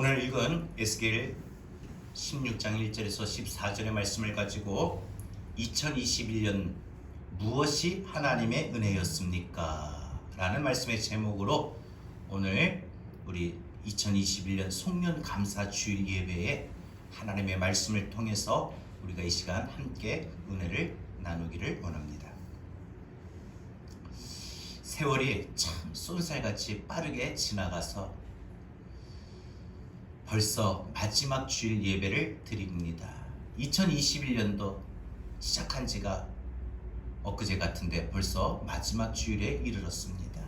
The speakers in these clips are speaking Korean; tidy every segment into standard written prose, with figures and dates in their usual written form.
오늘 읽은 에스겔 16장 1절에서 14절의 말씀을 가지고 2021년 무엇이 하나님의 은혜였습니까? 라는 말씀의 제목으로 오늘 우리 2021년 송년 감사 주일 예배에 하나님의 말씀을 통해서 우리가 이 시간 함께 은혜를 나누기를 원합니다. 세월이 참 쏜살같이 빠르게 지나가서 벌써 마지막 주일 예배를 드립니다. 2021년도 시작한 지가 엊그제 같은데 벌써 마지막 주일에 이르렀습니다.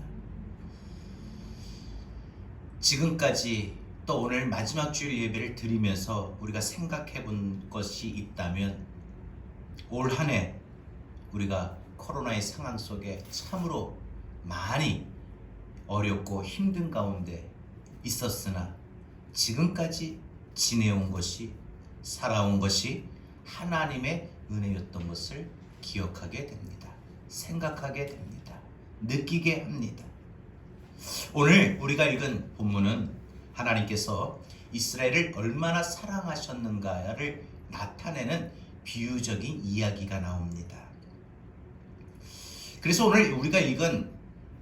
지금까지 또 오늘 마지막 주일 예배를 드리면서 우리가 생각해 본 것이 있다면 올 한 해 우리가 코로나의 상황 속에 참으로 많이 어렵고 힘든 가운데 있었으나 지금까지 지내온 것이, 살아온 것이 하나님의 은혜였던 것을 기억하게 됩니다. 생각하게 됩니다. 느끼게 합니다. 오늘 우리가 읽은 본문은 하나님께서 이스라엘을 얼마나 사랑하셨는가를 나타내는 비유적인 이야기가 나옵니다. 그래서 오늘 우리가 읽은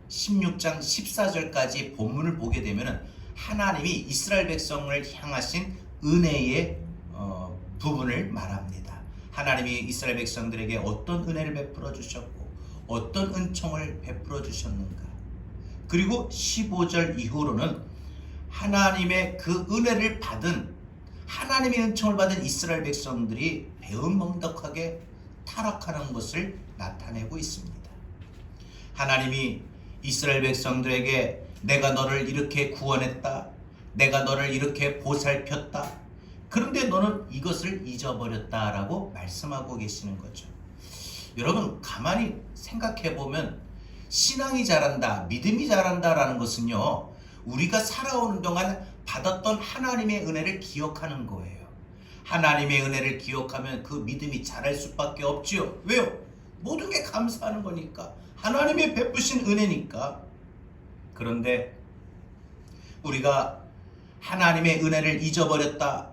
16장 14절까지 본문을 보게 되면 하나님이 이스라엘 백성을 향하신 은혜의 부분을 말합니다. 하나님이 이스라엘 백성들에게 어떤 은혜를 베풀어 주셨고 어떤 은총을 베풀어 주셨는가. 그리고 15절 이후로는 하나님의 그 은혜를 받은, 하나님의 은총을 받은 이스라엘 백성들이 배은망덕하게 타락하는 것을 나타내고 있습니다. 하나님이 이스라엘 백성들에게 내가 너를 이렇게 구원했다, 내가 너를 이렇게 보살폈다, 그런데 너는 이것을 잊어버렸다라고 말씀하고 계시는 거죠. 여러분 가만히 생각해 보면 신앙이 자란다, 믿음이 자란다라는 것은요, 우리가 살아오는 동안 받았던 하나님의 은혜를 기억하는 거예요. 하나님의 은혜를 기억하면 그 믿음이 자랄 수밖에 없지요. 왜요? 모든 게 감사하는 거니까, 하나님의 베푸신 은혜니까. 그런데 우리가 하나님의 은혜를 잊어버렸다,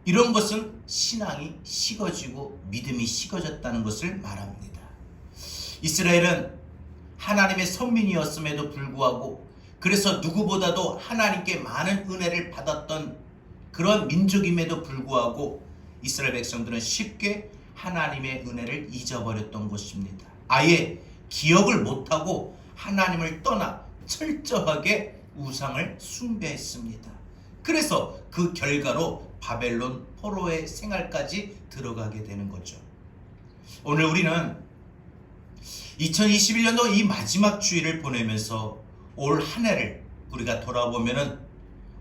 이런 것은 신앙이 식어지고 믿음이 식어졌다는 것을 말합니다. 이스라엘은 하나님의 선민이었음에도 불구하고, 그래서 누구보다도 하나님께 많은 은혜를 받았던 그런 민족임에도 불구하고 이스라엘 백성들은 쉽게 하나님의 은혜를 잊어버렸던 것입니다. 아예 기억을 못하고 하나님을 떠나 철저하게 우상을 숭배했습니다. 그래서 그 결과로 바벨론 포로의 생활까지 들어가게 되는 거죠. 오늘 우리는 2021년도 이 마지막 주일을 보내면서 올 한 해를 우리가 돌아보면은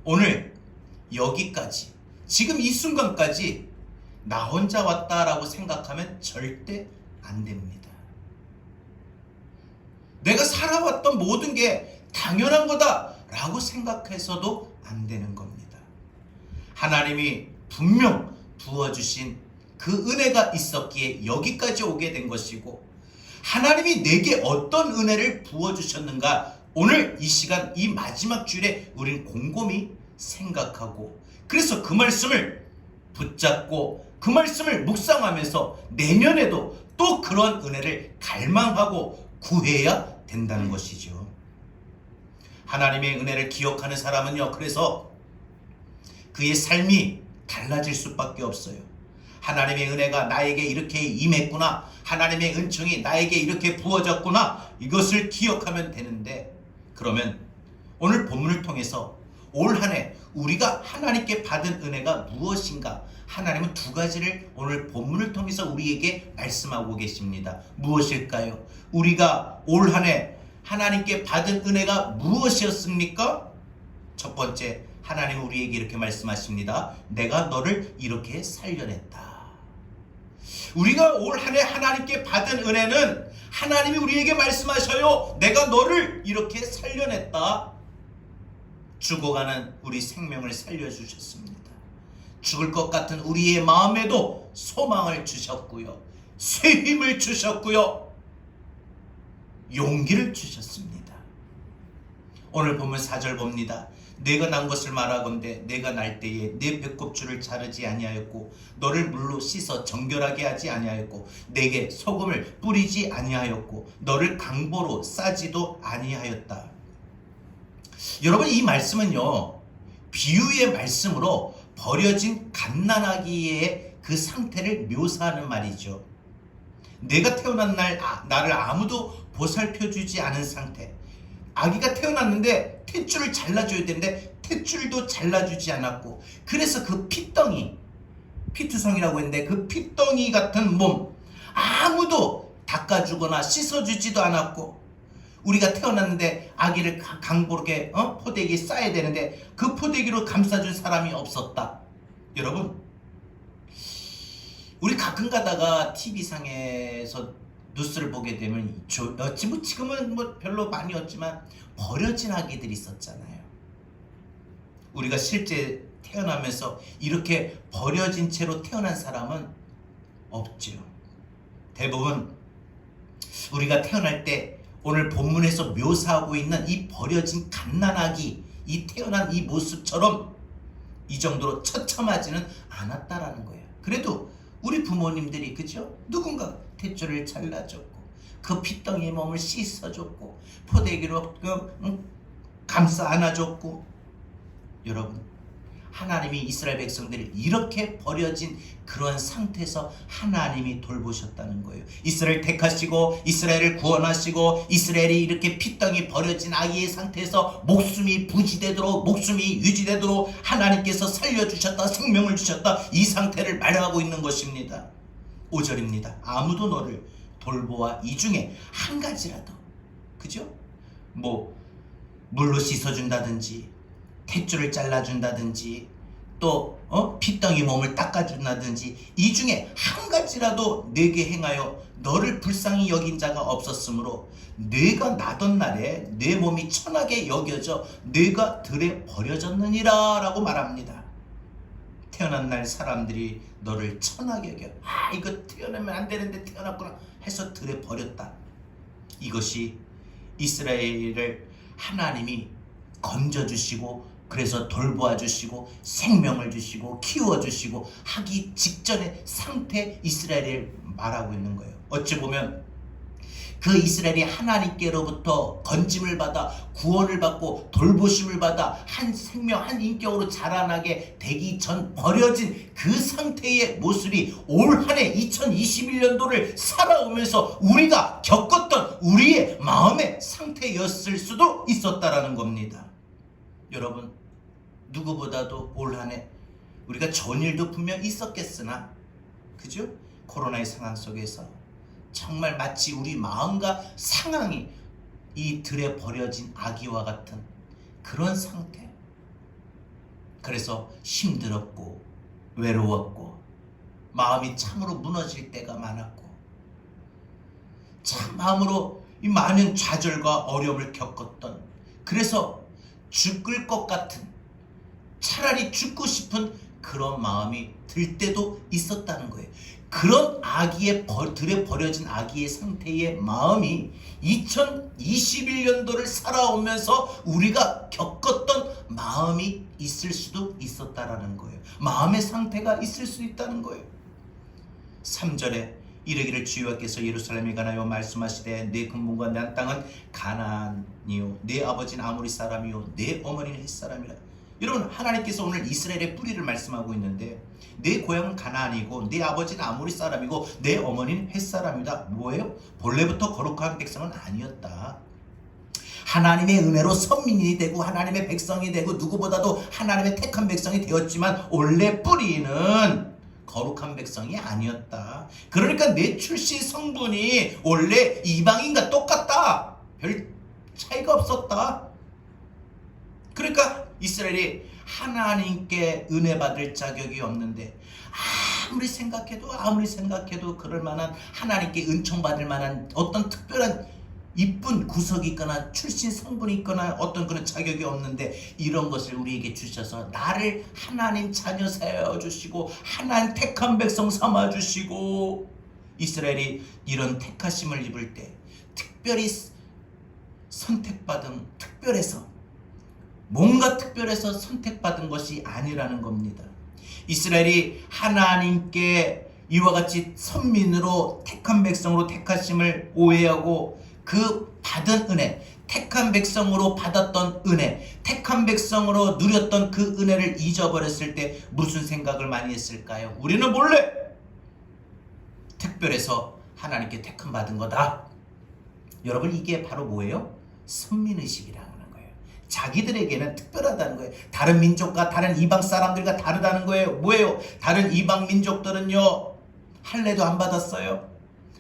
오늘 여기까지, 지금 이 순간까지 나 혼자 왔다라고 생각하면 절대 안 됩니다. 내가 살아왔던 모든 게 당연한 거다라고 생각해서도 안 되는 겁니다. 하나님이 분명 부어주신 그 은혜가 있었기에 여기까지 오게 된 것이고, 하나님이 내게 어떤 은혜를 부어주셨는가, 오늘 이 시간 이 마지막 주일에 우리는 곰곰이 생각하고, 그래서 그 말씀을 붙잡고 그 말씀을 묵상하면서 내년에도 또 그런 은혜를 갈망하고 구해야 된다는 것이죠. 하나님의 은혜를 기억하는 사람은요, 그래서 그의 삶이 달라질 수밖에 없어요. 하나님의 은혜가 나에게 이렇게 임했구나, 하나님의 은총이 나에게 이렇게 부어졌구나, 이것을 기억하면 되는데, 그러면 오늘 본문을 통해서 올 한 해 우리가 하나님께 받은 은혜가 무엇인가, 하나님은 두 가지를 오늘 본문을 통해서 우리에게 말씀하고 계십니다. 무엇일까요? 우리가 올 한 해 하나님께 받은 은혜가 무엇이었습니까? 첫 번째, 하나님은 우리에게 이렇게 말씀하십니다. 내가 너를 이렇게 살려냈다. 우리가 올 한 해 하나님께 받은 은혜는 하나님이 우리에게 말씀하셔요. 내가 너를 이렇게 살려냈다. 죽어가는 우리 생명을 살려주셨습니다. 죽을 것 같은 우리의 마음에도 소망을 주셨고요, 새 힘을 주셨고요, 용기를 주셨습니다. 오늘 보면 4절 봅니다. 내가 난 것을 말하건대 내가 날 때에 내 배꼽줄을 자르지 아니하였고 너를 물로 씻어 정결하게 하지 아니하였고 내게 소금을 뿌리지 아니하였고 너를 강보로 싸지도 아니하였다. 여러분, 이 말씀은요, 비유의 말씀으로 버려진 갓난아기의 그 상태를 묘사하는 말이죠. 내가 태어난 날 나를 아무도 보살펴주지 않은 상태. 아기가 태어났는데 탯줄을 잘라줘야 되는데 탯줄도 잘라주지 않았고, 그래서 그 피덩이, 피투성이라고 했는데 그 피덩이 같은 몸 아무도 닦아주거나 씻어주지도 않았고, 우리가 태어났는데 아기를 강보르게 포대기에 싸야 되는데 그 포대기로 감싸준 사람이 없었다. 여러분, 우리 가끔 가다가 TV상에서 뉴스를 보게 되면 지금은 별로 많이 없지만 버려진 아기들이 있었잖아요. 우리가 실제 태어나면서 이렇게 버려진 채로 태어난 사람은 없죠. 대부분 우리가 태어날 때 오늘 본문에서 묘사하고 있는 이 버려진 갓난아기, 이 태어난 이 모습처럼 이 정도로 처참하지는 않았다라는 거예요. 그래도 우리 부모님들이, 그죠? 누군가 탯줄을 잘라줬고 그 피덩이의 몸을 씻어줬고 포대기로 감싸 안아줬고. 여러분, 하나님이 이스라엘 백성들을 이렇게 버려진 그런 상태에서 하나님이 돌보셨다는 거예요. 이스라엘 택하시고 이스라엘을 구원하시고 이스라엘이 이렇게 피덩이 버려진 아기의 상태에서 목숨이 부지되도록, 목숨이 유지되도록 하나님께서 살려주셨다, 생명을 주셨다, 이 상태를 말하고 있는 것입니다. 5절입니다. 아무도 너를 돌보아 이 중에 한 가지라도, 그죠? 물로 씻어준다든지 탯줄을 잘라준다든지 또 피덩이 몸을 닦아준다든지 이 중에 한 가지라도 내게 행하여 너를 불쌍히 여긴 자가 없었으므로 내가 나던 날에 내 몸이 천하게 여겨져 내가 들에 버려졌느니라 라고 말합니다. 태어난 날 사람들이 너를 천하게 여겨, 이거 태어나면 안 되는데 태어났구나 해서 들에 버렸다. 이것이 이스라엘을 하나님이 건져주시고 그래서 돌보아 주시고 생명을 주시고 키워주시고 하기 직전의 상태 이스라엘을 말하고 있는 거예요. 어찌 보면 그 이스라엘이 하나님께로부터 건짐을 받아 구원을 받고 돌보심을 받아 한 생명 한 인격으로 자라나게 되기 전 버려진 그 상태의 모습이 올 한해 2021년도를 살아오면서 우리가 겪었던 우리의 마음의 상태였을 수도 있었다라는 겁니다. 여러분, 누구보다도 올 한해 우리가 좋은 일도 분명 있었겠으나, 그죠? 코로나의 상황 속에서 정말 마치 우리 마음과 상황이 이 들에 버려진 아기와 같은 그런 상태. 그래서 힘들었고 외로웠고 마음이 참으로 무너질 때가 많았고 참 마음으로 이 많은 좌절과 어려움을 겪었던, 그래서 죽을 것 같은, 차라리 죽고 싶은 그런 마음이 들 때도 있었다는 거예요. 그런 들에 버려진 아기의 상태의 마음이 2021년도를 살아오면서 우리가 겪었던 마음이 있을 수도 있었다라는 거예요. 마음의 상태가 있을 수 있다는 거예요. 3절에 이르기를 주여께서 예루살렘에 관하여 말씀하시되 내 근본과 내 땅은 가나안이요 내 아버지는 아모리 사람이요 내 어머니는 헷 사람이라. 여러분, 하나님께서 오늘 이스라엘의 뿌리를 말씀하고 있는데 내 고향은 가나안이고 내 아버지는 아모리 사람이고 내 어머니는 헷 사람이다. 뭐예요? 본래부터 거룩한 백성은 아니었다. 하나님의 은혜로 선민이 되고 하나님의 백성이 되고 누구보다도 하나님의 택한 백성이 되었지만 원래 뿌리는 거룩한 백성이 아니었다. 그러니까 내 출신 성분이 원래 이방인과 똑같다. 별 차이가 없었다. 그러니까 이스라엘이 하나님께 은혜 받을 자격이 없는데 아무리 생각해도 그럴 만한, 하나님께 은총 받을 만한 어떤 특별한 이쁜 구석이 있거나 출신 성분이 있거나 어떤 그런 자격이 없는데 이런 것을 우리에게 주셔서 나를 하나님 자녀 세워주시고 하나님 택한 백성 삼아주시고, 이스라엘이 이런 택하심을 입을 때 특별히 선택받은, 특별해서 뭔가 특별해서 선택받은 것이 아니라는 겁니다. 이스라엘이 하나님께 이와 같이 선민으로 택한 백성으로 택하심을 오해하고 그 받은 은혜, 택한 백성으로 받았던 은혜, 택한 백성으로 누렸던 그 은혜를 잊어버렸을 때 무슨 생각을 많이 했을까요? 우리는 몰래 특별해서 하나님께 택함 받은 거다. 여러분, 이게 바로 뭐예요? 선민의식이라는 거예요. 자기들에게는 특별하다는 거예요. 다른 민족과 다른 이방 사람들과 다르다는 거예요. 뭐예요? 다른 이방 민족들은요, 할례도 안 받았어요.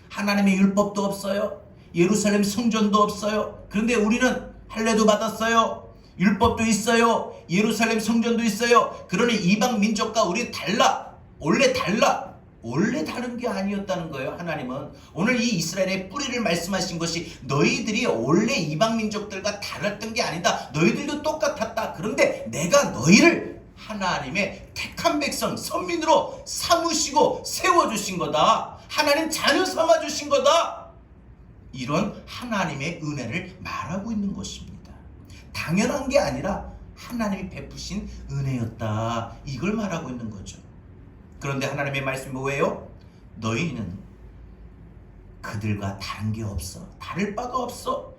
하나님의 율법도 없어요. 예루살렘 성전도 없어요. 그런데 우리는 할례도 받았어요. 율법도 있어요. 예루살렘 성전도 있어요. 그러니 이방 민족과 우리 달라. 원래 달라. 원래 다른 게 아니었다는 거예요. 하나님은 오늘 이 이스라엘의 뿌리를 말씀하신 것이 너희들이 원래 이방 민족들과 다랐던 게 아니다. 너희들도 똑같았다. 그런데 내가 너희를 하나님의 택한 백성 선민으로 삼으시고 세워주신 거다. 하나님 자녀 삼아주신 거다. 이런 하나님의 은혜를 말하고 있는 것입니다. 당연한 게 아니라 하나님이 베푸신 은혜였다. 이걸 말하고 있는 거죠. 그런데 하나님의 말씀이 뭐예요? 너희는 그들과 다른 게 없어. 다를 바가 없어.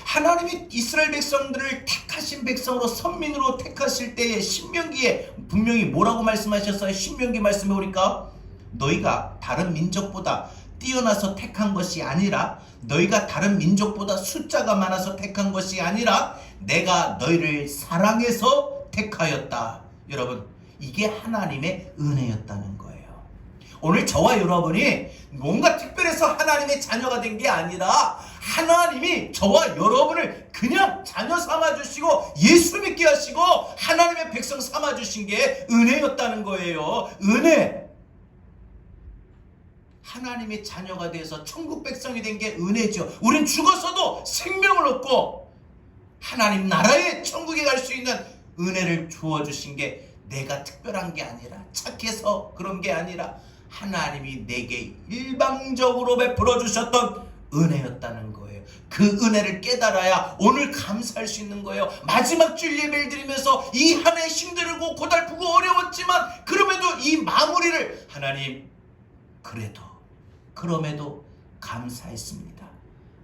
하나님이 이스라엘 백성들을 택하신 백성으로 선민으로 택하실 때에 신명기에 분명히 뭐라고 말씀하셨어요? 신명기 말씀에 보니까 너희가 다른 민족보다 뛰어나서 택한 것이 아니라, 너희가 다른 민족보다 숫자가 많아서 택한 것이 아니라 내가 너희를 사랑해서 택하였다. 여러분, 이게 하나님의 은혜였다는 거예요. 오늘 저와 여러분이 뭔가 특별해서 하나님의 자녀가 된 게 아니라 하나님이 저와 여러분을 그냥 자녀 삼아주시고 예수 믿게 하시고 하나님의 백성 삼아주신 게 은혜였다는 거예요. 은혜. 하나님의 자녀가 돼서 천국 백성이 된 게 은혜죠. 우린 죽어서도 생명을 얻고 하나님 나라의 천국에 갈 수 있는 은혜를 주어주신 게 내가 특별한 게 아니라, 착해서 그런 게 아니라 하나님이 내게 일방적으로 베풀어 주셨던 은혜였다는 거예요. 그 은혜를 깨달아야 오늘 감사할 수 있는 거예요. 마지막 주일 예배를 드리면서 이 한 해 힘들고 고달프고 어려웠지만 그럼에도 이 마무리를 하나님 그럼에도 감사했습니다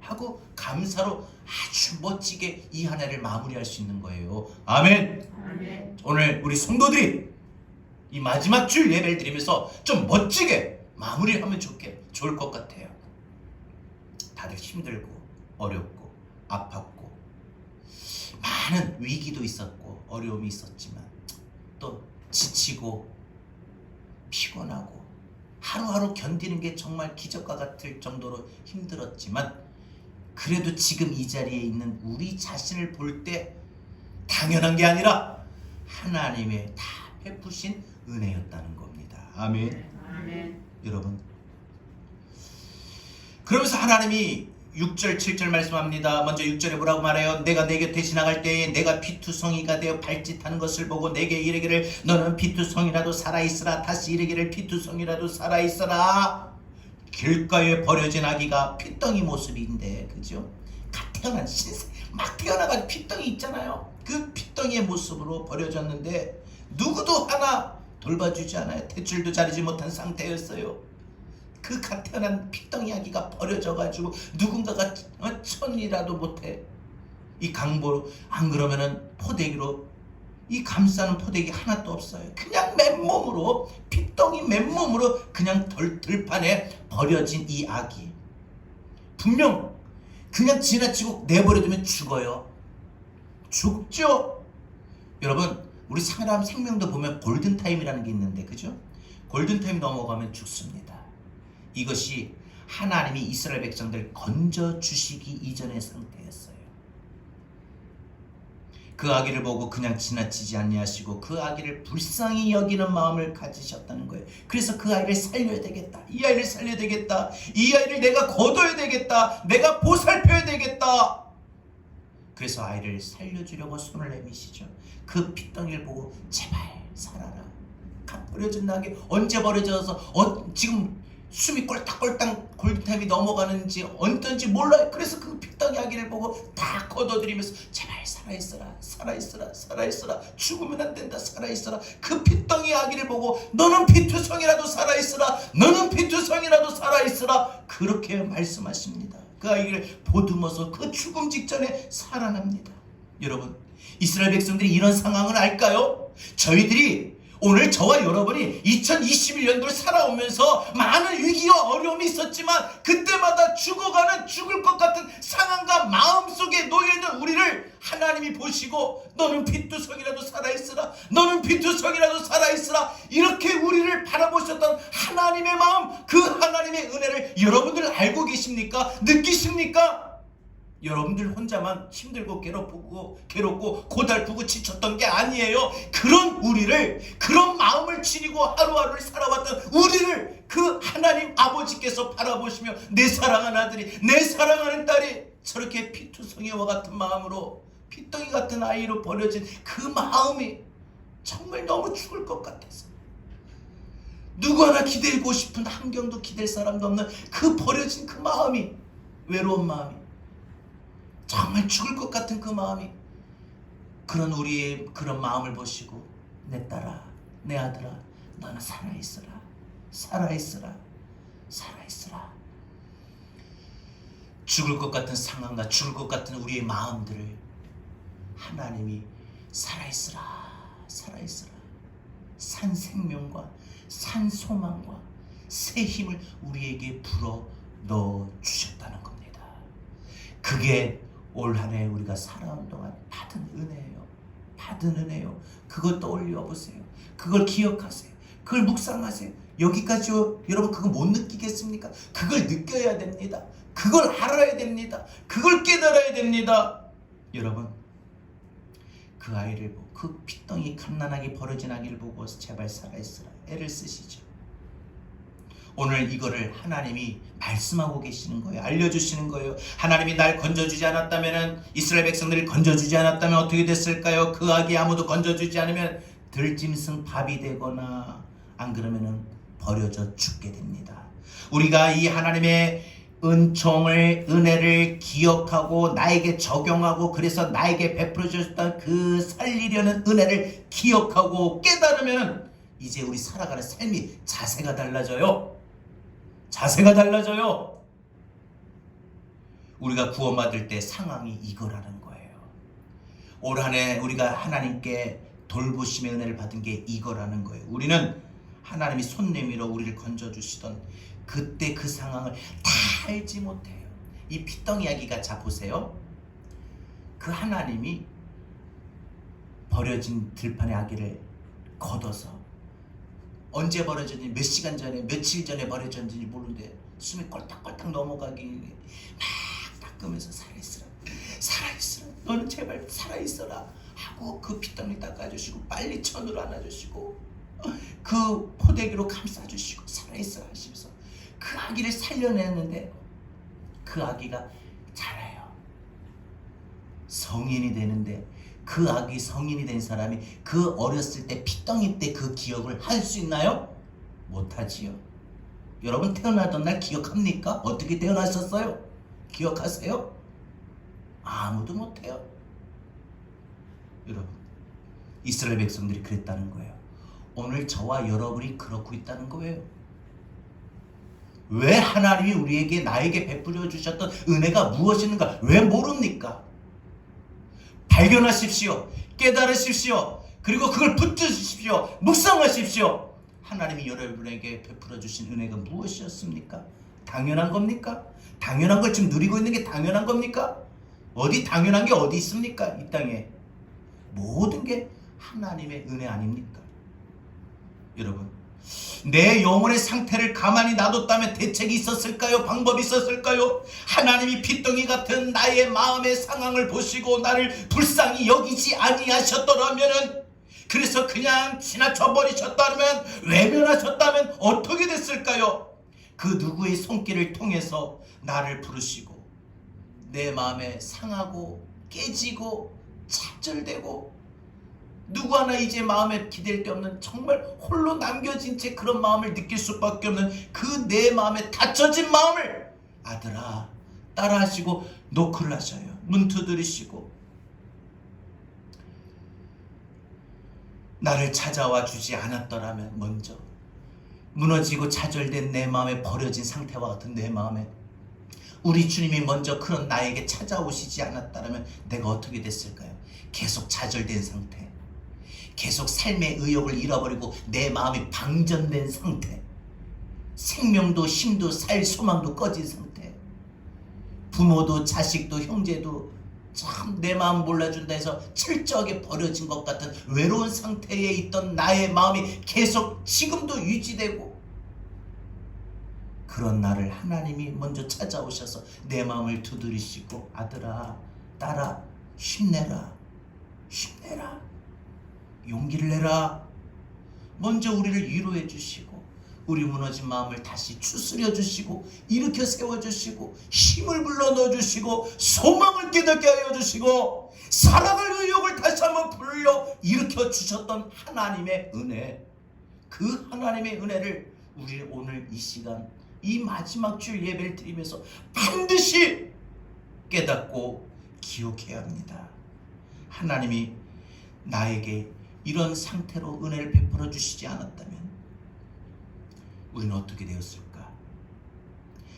하고 감사로 아주 멋지게 이 한 해를 마무리할 수 있는 거예요. 아멘. 아멘. 오늘 우리 성도들이 이 마지막 주일 예배를 드리면서 좀 멋지게 마무리하면 좋을 것 같아요. 다들 힘들고 어렵고 아팠고 많은 위기도 있었고 어려움이 있었지만 또 지치고 피곤하고 하루하루 견디는 게 정말 기적과 같을 정도로 힘들었지만 그래도 지금 이 자리에 있는 우리 자신을 볼 때 당연한 게 아니라 하나님의 다 베푸신 은혜였다는 겁니다. 아멘. 아멘. 여러분, 그러면서 하나님이 6절 7절 말씀합니다. 먼저 6절에 뭐라고 말해요? 내가 내 곁에 지나갈 때에 내가 피투성이가 되어 발짓하는 것을 보고 내게 이르기를 너는 피투성이라도 살아있으라. 다시 이르기를 피투성이라도 살아있으라. 길가에 버려진 아기가 피덩이 모습인데, 그죠? 갓 태어난 신생 막 태어나가지고 피덩이 있잖아요. 그 피덩이의 모습으로 버려졌는데 누구도 하나 돌봐주지 않아요. 대출도 자르지 못한 상태였어요. 그 갓 태어난 피덩이 아기가 버려져가지고 누군가가 천이라도 못해. 이 강보로 안 그러면은 포대기로 이 감싸는 포대기 하나도 없어요. 그냥 맨몸으로 피덩이 맨몸으로 그냥 들판에 버려진 이 아기. 분명 그냥 지나치고 내버려두면 죽어요. 죽죠. 여러분, 우리 사람 생명도 보면 골든타임이라는 게 있는데, 그죠? 골든타임 넘어가면 죽습니다. 이것이 하나님이 이스라엘 백성들 건져주시기 이전의 상태였어요. 그 아기를 보고 그냥 지나치지 아니하시고 그 아기를 불쌍히 여기는 마음을 가지셨다는 거예요. 그래서 그 아이를 살려야 되겠다. 이 아이를 살려야 되겠다. 이 아이를 내가 거둬야 되겠다. 내가 보살펴야 되겠다. 그래서 아이를 살려주려고 손을 내미시죠. 그 피덩이를 보고 제발 살아라. 갓 버려진 아기 언제 버려져서 지금 숨이 꼴딱꼴딱 골든타임이 넘어가는지 어떤지 몰라요. 그래서 그 핏덩이 아기를 보고 다 걷어들이면서 제발 살아있어라, 살아있어라, 살아있어라, 죽으면 안 된다, 살아있어라. 그 핏덩이 아기를 보고 너는 피투성이라도 살아있어라, 너는 피투성이라도 살아있어라, 그렇게 말씀하십니다. 그 아이를 보듬어서 그 죽음 직전에 살아납니다. 여러분, 이스라엘 백성들이 이런 상황을 알까요? 저희들이 오늘 저와 여러분이 2021년도를 살아오면서 많은 위기와 어려움이 있었지만 그때마다 죽어가는 죽을 것 같은 상황과 마음속에 놓여있는 우리를 하나님이 보시고 너는 피투성이라도 살아있으라, 너는 피투성이라도 살아있으라, 이렇게 우리를 바라보셨던 하나님의 마음, 그 하나님의 은혜를 여러분들 알고 계십니까? 느끼십니까? 여러분들 혼자만 힘들고 괴롭고 고달프고 지쳤던 게 아니에요. 그런 우리를, 그런 마음을 지니고 하루하루를 살아왔던 우리를 그 하나님 아버지께서 바라보시며 내 사랑하는 아들이, 내 사랑하는 딸이 저렇게 피투성이와 같은 마음으로, 핏덩이 같은 아이로 버려진 그 마음이 정말 너무 죽을 것 같아서, 누구 하나 기대고 싶은 환경도 기댈 사람도 없는 그 버려진 그 마음이, 외로운 마음이, 정말 죽을 것 같은 그 마음이, 그런 우리의 그런 마음을 보시고 내 딸아, 내 아들아, 너는 살아있어라, 살아있어라, 살아있어라. 죽을 것 같은 상황과 죽을 것 같은 우리의 마음들을 하나님이 살아있어라, 살아있어라, 산 생명과 산 소망과 새 힘을 우리에게 불어 넣어 주셨다는 겁니다. 그게 올 한 해 우리가 살아온 동안 받은 은혜예요. 받은 은혜요. 그걸 떠올려 보세요. 그걸 기억하세요. 그걸 묵상하세요. 여기까지요. 여러분 그거 못 느끼겠습니까? 그걸 느껴야 됩니다. 그걸 알아야 됩니다. 그걸 깨달아야 됩니다. 여러분, 그 아이를 보고, 그 핏덩이 갓난아기 버려진 아기를 보고 제발 살아있으라 애를 쓰시죠. 오늘 이거를 하나님이 말씀하고 계시는 거예요. 알려주시는 거예요. 하나님이 날 건져주지 않았다면, 이스라엘 백성들을 건져주지 않았다면 어떻게 됐을까요? 그 아기 아무도 건져주지 않으면 들짐승 밥이 되거나 안 그러면 버려져 죽게 됩니다. 우리가 이 하나님의 은총을, 은혜를 기억하고 나에게 적용하고, 그래서 나에게 베풀어 주셨던 그 살리려는 은혜를 기억하고 깨달으면 이제 우리 살아가는 삶이 자세가 달라져요. 자세가 달라져요. 우리가 구원받을 때 상황이 이거라는 거예요. 올 한 해 우리가 하나님께 돌보심의 은혜를 받은 게 이거라는 거예요. 우리는 하나님이 손 내밀어 우리를 건져주시던 그때 그 상황을 다 알지 못해요. 이 핏덩이 아기가, 자 보세요. 그 하나님이 버려진 들판의 아기를 걷어서 언제 버려졌는지, 몇 시간 전에, 며칠 전에 버려졌는지 모르는데 숨이 꼴딱꼴딱 넘어가기 막 닦으면서 살아있으라, 살아있으라, 너는 제발 살아있어라 하고 그 핏덩이 닦아주시고 빨리 천으로 안아주시고 그 포대기로 감싸주시고 살아있어라 하시면서 그 아기를 살려냈는데 그 아기가 자라요. 성인이 되는데 그 아기 성인이 된 사람이 그 어렸을 때 핏덩이 때 그 기억을 할 수 있나요? 못하지요. 여러분 태어나던 날 기억합니까? 어떻게 태어나셨어요? 기억하세요? 아무도 못해요. 여러분, 이스라엘 백성들이 그랬다는 거예요. 오늘 저와 여러분이 그렇고 있다는 거예요. 왜 하나님이 우리에게, 나에게 베풀어 주셨던 은혜가 무엇인가 왜 모릅니까? 발견하십시오. 깨달으십시오. 그리고 그걸 붙드십시오. 묵상하십시오. 하나님이 여러분에게 베풀어 주신 은혜가 무엇이었습니까? 당연한 겁니까? 당연한 걸 지금 누리고 있는 게 당연한 겁니까? 어디 당연한 게 어디 있습니까? 이 땅에 모든 게 하나님의 은혜 아닙니까? 여러분, 내 영혼의 상태를 가만히 놔뒀다면 대책이 있었을까요? 방법이 있었을까요? 하나님이 핏덩이 같은 나의 마음의 상황을 보시고 나를 불쌍히 여기지 아니하셨더라면은, 그래서 그냥 지나쳐 버리셨다면, 외면하셨다면 어떻게 됐을까요? 그 누구의 손길을 통해서 나를 부르시고 내 마음에 상하고 깨지고 좌절되고 누구 하나 이제 마음에 기댈 게 없는 정말 홀로 남겨진 채 그런 마음을 느낄 수밖에 없는 그 내 마음에 닫혀진 마음을 아들아 딸아 하시고 노크를 하셔요. 문 두드리시고 나를 찾아와 주지 않았더라면 먼저 무너지고 좌절된 내 마음에 버려진 상태와 같은 내 마음에 우리 주님이 먼저 그런 나에게 찾아오시지 않았다면 내가 어떻게 됐을까요? 계속 좌절된 상태, 계속 삶의 의욕을 잃어버리고 내 마음이 방전된 상태, 생명도 힘도 살 소망도 꺼진 상태, 부모도 자식도 형제도 참 내 마음 몰라준다 해서 철저하게 버려진 것 같은 외로운 상태에 있던 나의 마음이 계속 지금도 유지되고, 그런 나를 하나님이 먼저 찾아오셔서 내 마음을 두드리시고 아들아 딸아 힘내라, 힘내라, 용기를 내라, 먼저 우리를 위로해 주시고 우리 무너진 마음을 다시 추스려 주시고 일으켜 세워 주시고 힘을 불러 넣어 주시고 소망을 깨닫게 하여 주시고 살아갈 의욕을 다시 한번 불러 일으켜 주셨던 하나님의 은혜, 그 하나님의 은혜를 우리 오늘 이 시간 이 마지막 주일 예배를 드리면서 반드시 깨닫고 기억해야 합니다. 하나님이 나에게 이런 상태로 은혜를 베풀어 주시지 않았다면 우리는 어떻게 되었을까?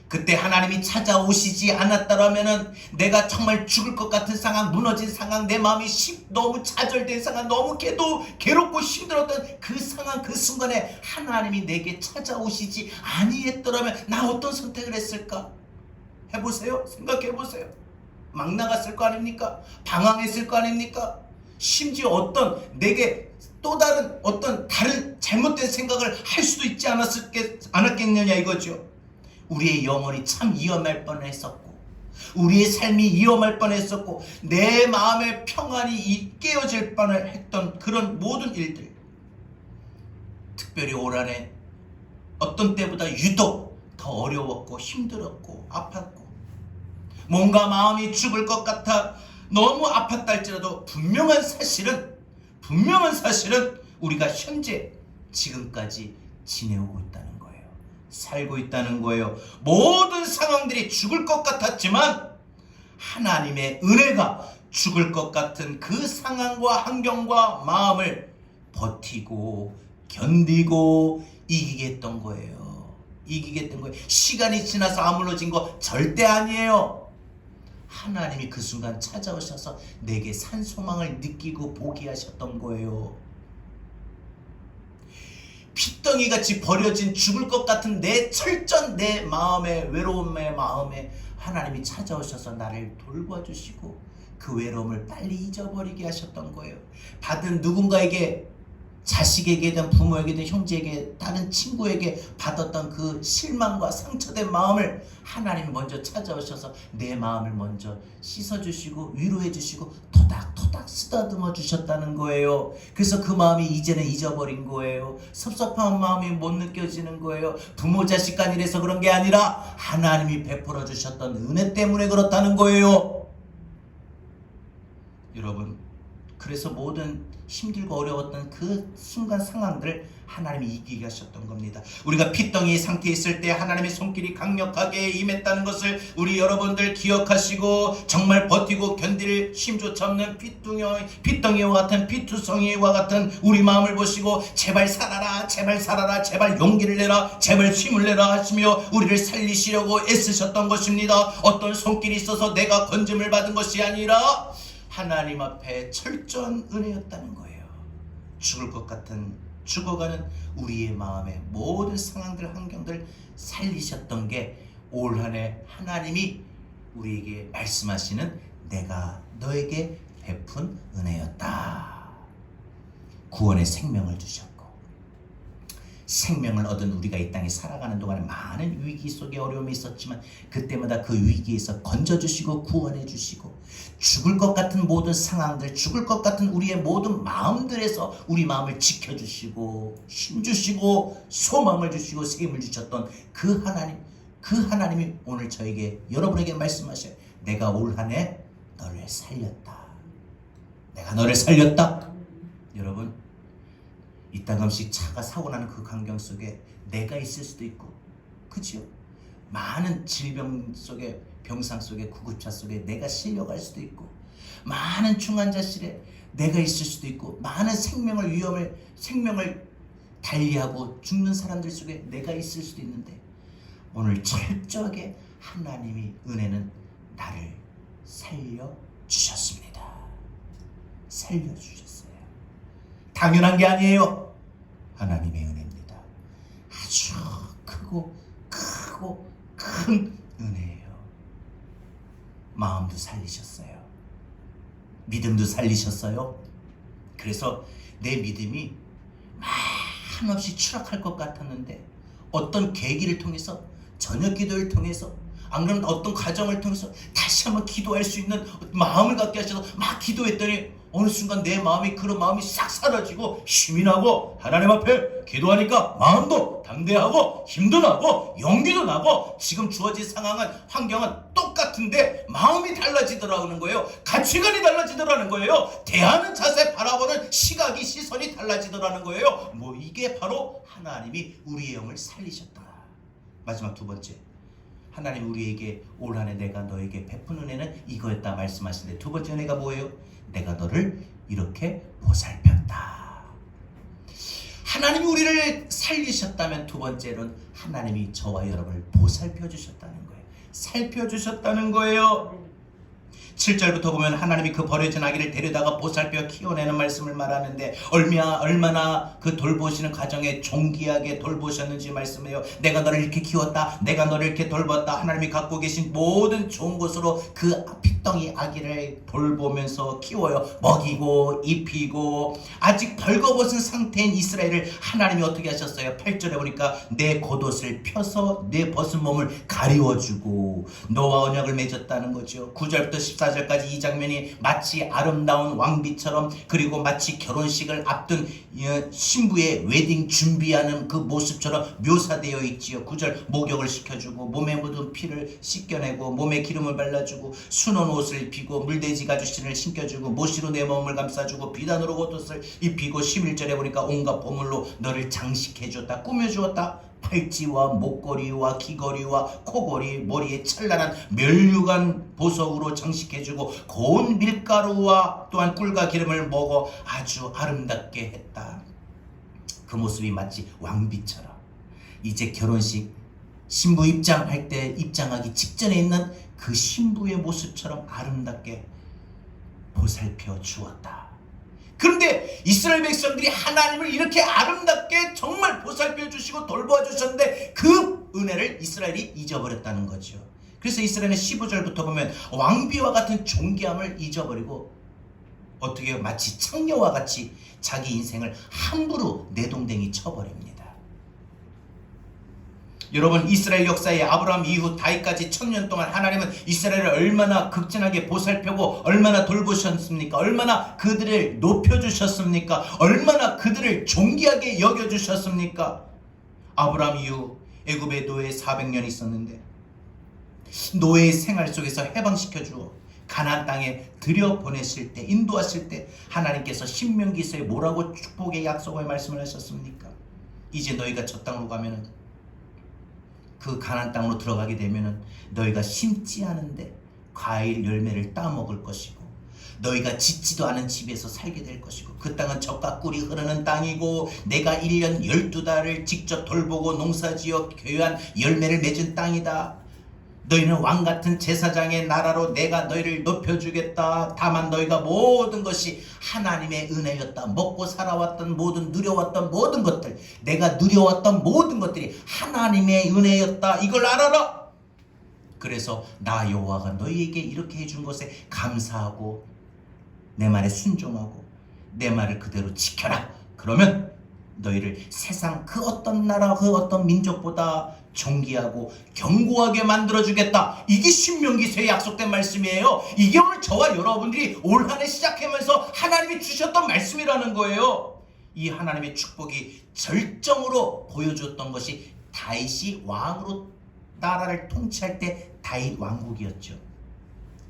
그때 하나님이 찾아오시지 않았다면 내가 정말 죽을 것 같은 상황, 무너진 상황, 내 마음이 너무 좌절된 상황, 너무 괴롭고 힘들었던 그 상황, 그 순간에 하나님이 내게 찾아오시지 아니했더라면 나 어떤 선택을 했을까? 해보세요. 생각해보세요. 막 나갔을 거 아닙니까? 방황했을 거 아닙니까? 심지어 내게 또 다른 잘못된 생각을 할 수도 있지 않았겠느냐 이거죠. 우리의 영혼이 참 위험할 뻔했었고, 우리의 삶이 위험할 뻔했었고, 내 마음의 평안이 깨어질 뻔을 했던 그런 모든 일들, 특별히 올 한해 어떤 때보다 유독 더 어려웠고 힘들었고 아팠고, 뭔가 마음이 죽을 것 같아 너무 아팠다 할지라도 분명한 사실은 우리가 현재 지금까지 지내오고 있다는 거예요. 살고 있다는 거예요. 모든 상황들이 죽을 것 같았지만 하나님의 은혜가 죽을 것 같은 그 상황과 환경과 마음을 버티고 견디고 이기게 했던 거예요. 시간이 지나서 아물어진 거 절대 아니에요. 하나님이 그 순간 찾아오셔서 내게 산소망을 느끼고 보게 하셨던 거예요. 핏덩이같이 버려진 죽을 것 같은 내 마음의 외로움의 마음에 하나님이 찾아오셔서 나를 돌봐주시고 그 외로움을 빨리 잊어버리게 하셨던 거예요. 받은 누군가에게, 자식에게든 부모에게든 형제에게 다른 친구에게 받았던 그 실망과 상처된 마음을 하나님이 먼저 찾아오셔서 내 마음을 먼저 씻어주시고 위로해주시고 토닥토닥 쓰다듬어 주셨다는 거예요. 그래서 그 마음이 이제는 잊어버린 거예요. 섭섭한 마음이 못 느껴지는 거예요. 부모 자식 간이라서 그런 게 아니라 하나님이 베풀어 주셨던 은혜 때문에 그렇다는 거예요. 여러분, 그래서 모든 힘들고 어려웠던 그 순간 상황들을 하나님이 이기게 하셨던 겁니다. 우리가 핏덩이 상태에 있을 때 하나님의 손길이 강력하게 임했다는 것을 우리 여러분들 기억하시고, 정말 버티고 견딜 힘조차 없는 핏덩이와 같은 피투성이와 같은 우리 마음을 보시고 제발 살아라, 제발 살아라, 제발 용기를 내라, 제발 힘을 내라 하시며 우리를 살리시려고 애쓰셨던 것입니다. 어떤 손길이 있어서 내가 건짐을 받은 것이 아니라 하나님 앞에 철저한 은혜였다는 거예요. 죽을 것 같은, 죽어가는 우리의 마음의 모든 상황들, 환경들 살리셨던 게 올 한해 하나님이 우리에게 말씀하시는 내가 너에게 베푼 은혜였다. 구원의 생명을 주셨고, 생명을 얻은 우리가 이 땅에 살아가는 동안에 많은 위기 속에 어려움이 있었지만 그때마다 그 위기에서 건져주시고 구원해주시고, 죽을 것 같은 모든 상황들, 죽을 것 같은 우리의 모든 마음들에서 우리 마음을 지켜주시고 힘주시고 소망을 주시고 세임을 주셨던 그 하나님이 오늘 여러분에게 말씀하셔요. 내가 올 한해 너를 살렸다. 내가 너를 살렸다. 여러분, 이따금씩 차가 사고 나는 그 광경 속에 내가 있을 수도 있고, 그치요? 많은 질병 속에, 병상 속에, 구급차 속에 내가 실려갈 수도 있고, 많은 중환자실에 내가 있을 수도 있고, 많은 생명을 달리하고 죽는 사람들 속에 내가 있을 수도 있는데, 오늘 철저하게 하나님이 은혜는 나를 살려주셨습니다. 살려주셨어요. 당연한 게 아니에요. 하나님의 은혜입니다. 아주 크고 큰 은혜예요. 마음도 살리셨어요. 믿음도 살리셨어요. 그래서 내 믿음이 한없이 추락할 것 같았는데, 어떤 계기를 통해서, 저녁 기도를 통해서, 안 그러면 어떤 과정을 통해서 다시 한번 기도할 수 있는 마음을 갖게 하셔서 막 기도했더니 어느 순간 내 마음이, 그런 마음이 싹 사라지고 힘이 나고, 하나님 앞에 기도하니까 마음도 담대하고 힘도 나고 용기도 나고, 지금 주어진 상황은, 환경은 똑같은데 마음이 달라지더라는 거예요. 가치관이 달라지더라는 거예요. 대하는 자세, 바라보는 시각이, 시선이 달라지더라는 거예요. 이게 바로 하나님이 우리의 영을 살리셨다. 마지막 두 번째, 하나님 우리에게 올 한 해 내가 너에게 베푼 은혜는 이거였다 말씀하시는데, 두 번째 은혜가 뭐예요? 내가 너를 이렇게 보살폈다. 하나님이 우리를 살리셨다면, 두 번째는 하나님이 저와 여러분을 보살펴 주셨다는 거예요. 살펴주셨다는 거예요. 7절부터 보면 하나님이 그 버려진 아기를 데려다가 보살펴 키워내는 말씀을 말하는데, 얼마나 그 돌보시는 과정에 존귀하게 돌보셨는지 말씀해요. 내가 너를 이렇게 키웠다, 내가 너를 이렇게 돌봤다. 하나님이 갖고 계신 모든 좋은 것으로 그 핏덩이 아기를 돌보면서 키워요. 먹이고 입히고. 아직 벌거벗은 상태인 이스라엘을 하나님이 어떻게 하셨어요? 8절에 보니까 내 겉옷을 펴서 내 벗은 몸을 가리워주고 너와 언약을 맺었다는 거죠. 9절부터 14절까지 이 장면이 마치 아름다운 왕비처럼, 그리고 마치 결혼식을 앞둔 신부의 웨딩 준비하는 그 모습처럼 묘사되어 있지요. 9절, 목욕을 시켜주고 몸에 묻은 피를 씻겨내고 몸에 기름을 발라주고 순원 옷을 입히고 물돼지 가죽신을 신겨주고 모시로 내 몸을 감싸주고 비단으로 겉옷을 입히고, 11절에 보니까 온갖 보물로 너를 장식해주었다, 꾸며주었다. 팔찌와 목걸이와 귀걸이와 코걸이, 머리에 찬란한 멸류관 보석으로 장식해주고 고운 밀가루와 또한 꿀과 기름을 먹어 아주 아름답게 했다. 그 모습이 마치 왕비처럼, 이제 결혼식 신부 입장할 때, 입장하기 직전에 있는 그 신부의 모습처럼 아름답게 보살펴 주었다. 그런데 이스라엘 백성들이 하나님을 이렇게 아름답게 정말 보살펴 주시고 돌보아 주셨는데, 그 은혜를 이스라엘이 잊어버렸다는 거죠. 그래서 이스라엘은 15절부터 보면 왕비와 같은 존귀함을 잊어버리고 어떻게 마치 창녀와 같이 자기 인생을 함부로 내동댕이 쳐버립니다. 여러분, 이스라엘 역사에 아브라함 이후 다윗까지 1000년 동안 하나님은 이스라엘을 얼마나 극진하게 보살펴고 얼마나 돌보셨습니까? 얼마나 그들을 높여주셨습니까? 얼마나 그들을 존귀하게 여겨주셨습니까? 아브라함 이후 애굽에 노예 400년 있었는데, 노예의 생활 속에서 해방시켜 주어 가나안 땅에 들여보내실 때, 인도하실 때 하나님께서 신명기서에 뭐라고 축복의 약속을 말씀을 하셨습니까? 이제 너희가 저 땅으로 가면은, 그 가나안 땅으로 들어가게 되면은 너희가 심지 않은데 과일 열매를 따먹을 것이고, 너희가 짓지도 않은 집에서 살게 될 것이고, 그 땅은 젖과 꿀이 흐르는 땅이고 내가 1년 12달을 직접 돌보고 농사지어 교회한 열매를 맺은 땅이다. 너희는 왕같은 제사장의 나라로 내가 너희를 높여주겠다. 다만 너희가 모든 것이 하나님의 은혜였다. 먹고 살아왔던 모든, 누려왔던 모든 것들, 내가 누려왔던 모든 것들이 하나님의 은혜였다. 이걸 알아라. 그래서 나 여호와가 너희에게 이렇게 해준 것에 감사하고 내 말에 순종하고 내 말을 그대로 지켜라. 그러면 너희를 세상 그 어떤 나라, 그 어떤 민족보다 존귀하고 견고하게 만들어주겠다. 이게 신명기서에 약속된 말씀이에요. 이게 오늘 저와 여러분들이 올 한 해 시작하면서 하나님이 주셨던 말씀이라는 거예요. 이 하나님의 축복이 절정으로 보여줬던 것이 다윗이 왕으로 나라를 통치할 때 다윗 왕국이었죠.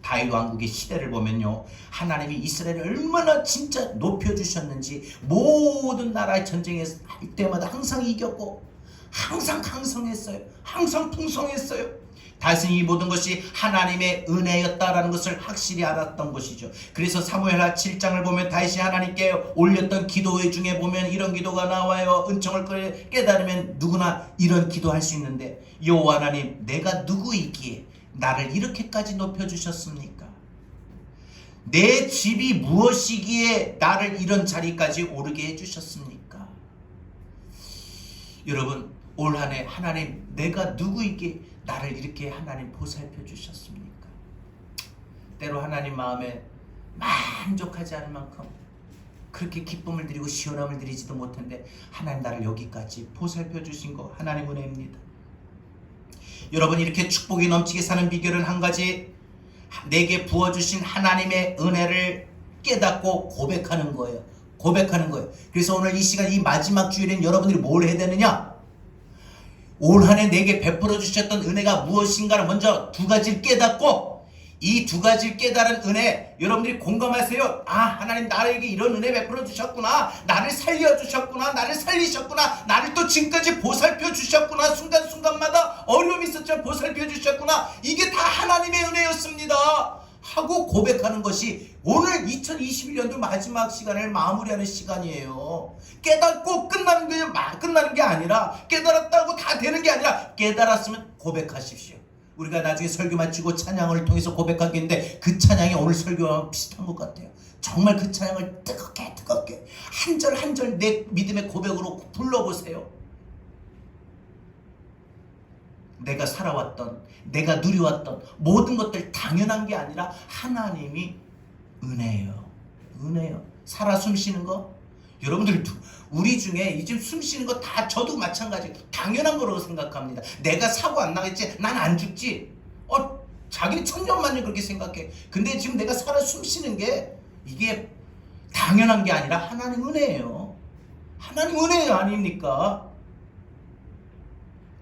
다윗 왕국의 시대를 보면요, 하나님이 이스라엘을 얼마나 진짜 높여주셨는지, 모든 나라의 전쟁에서 할 때마다 항상 이겼고 항상 강성했어요. 항상 풍성했어요. 다윗은 이 모든 것이 하나님의 은혜였다라는 것을 확실히 알았던 것이죠. 그래서 사무엘하 7장을 보면 다윗이 하나님께 올렸던 기도회 중에 보면 이런 기도가 나와요. 은총을 깨달으면 누구나 이런 기도할 수 있는데, 여호와 하나님, 내가 누구이기에 나를 이렇게까지 높여주셨습니까? 내 집이 무엇이기에 나를 이런 자리까지 오르게 해주셨습니까? 여러분, 올 한 해 하나님, 내가 누구이기에 나를 이렇게 하나님 보살펴 주셨습니까? 때로 하나님 마음에 만족하지 않을 만큼 그렇게 기쁨을 드리고 시원함을 드리지도 못했는데 하나님 나를 여기까지 보살펴 주신 거 하나님 은혜입니다. 여러분, 이렇게 축복이 넘치게 사는 비결은 한 가지, 내게 부어주신 하나님의 은혜를 깨닫고 고백하는 거예요. 고백하는 거예요. 그래서 오늘 이 시간, 이 마지막 주일엔 여러분들이 뭘 해야 되느냐? 올 한 해 내게 베풀어 주셨던 은혜가 무엇인가를 먼저 두 가지를 깨닫고, 이 두 가지를 깨달은 은혜 여러분들이 공감하세요. 아, 하나님 나에게 이런 은혜 베풀어 주셨구나, 나를 살려주셨구나, 나를 살리셨구나, 나를 또 지금까지 보살펴 주셨구나, 순간순간마다 어려움이 있었지만 보살펴 주셨구나, 이게 다 하나님의 은혜였습니다 하고 고백하는 것이 오늘 2021년도 마지막 시간을 마무리하는 시간이에요. 깨닫고 끝나는 게 아니라, 깨달았다고 다 되는 게 아니라, 깨달았으면 고백하십시오. 우리가 나중에 설교 마치고 찬양을 통해서 고백하겠는데, 그 찬양이 오늘 설교와 비슷한 것 같아요. 정말 그 찬양을 뜨겁게 한 절 한 절 내 믿음의 고백으로 불러보세요. 내가 살아왔던, 내가 누려왔던 모든 것들 당연한 게 아니라 하나님이 은혜예요. 은혜요. 살아 숨쉬는 거, 여러분들 우리 중에 이제 숨쉬는 거 다 저도 마찬가지 당연한 거라고 생각합니다. 내가 사고 안 나겠지, 난 안 죽지, 자기는 천년만년 그렇게 생각해. 근데 지금 내가 살아 숨쉬는 게 이게 당연한 게 아니라 하나님 은혜예요. 하나님 은혜 아닙니까?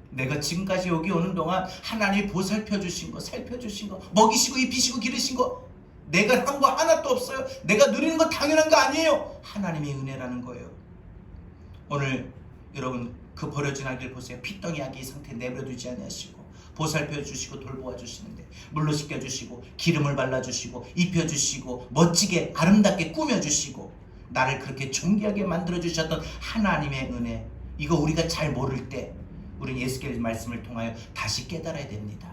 내가 지금까지 여기 오는 동안 하나님이 보살펴 주신 거, 살펴 주신 거, 먹이시고 입히시고 기르신 거, 내가 한 거 하나도 없어요. 내가 누리는 거 당연한 거 아니에요. 하나님의 은혜라는 거예요. 오늘 여러분, 그 버려진 아기를 보세요. 피덩이 아기 상태 내버려두지 아니하시고 보살펴 주시고 돌보아 주시는데, 물로 씻겨 주시고 기름을 발라 주시고 입혀 주시고 멋지게 아름답게 꾸며 주시고 나를 그렇게 존귀하게 만들어 주셨던 하나님의 은혜, 이거 우리가 잘 모를 때 우리는 예수께서 말씀을 통하여 다시 깨달아야 됩니다.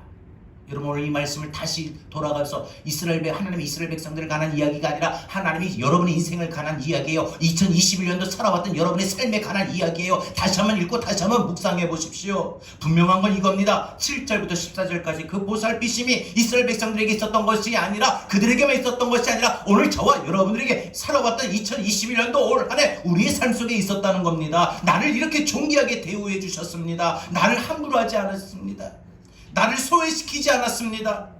여러분, 오늘 이 말씀을 다시 돌아가서 하나님의 이스라엘 백성들을 관한 이야기가 아니라 하나님이 여러분의 인생을 관한 이야기예요. 2021년도 살아왔던 여러분의 삶에 관한 이야기예요. 다시 한번 읽고 다시 한번 묵상해 보십시오. 분명한 건 이겁니다. 7절부터 14절까지 그 보살피심이 이스라엘 백성들에게 있었던 것이 아니라, 그들에게만 있었던 것이 아니라 오늘 저와 여러분들에게 살아왔던 2021년도 올 한 해 우리의 삶 속에 있었다는 겁니다. 나를 이렇게 존귀하게 대우해 주셨습니다. 나를 함부로 하지 않았습니다. 나를 소외시키지 않았습니다.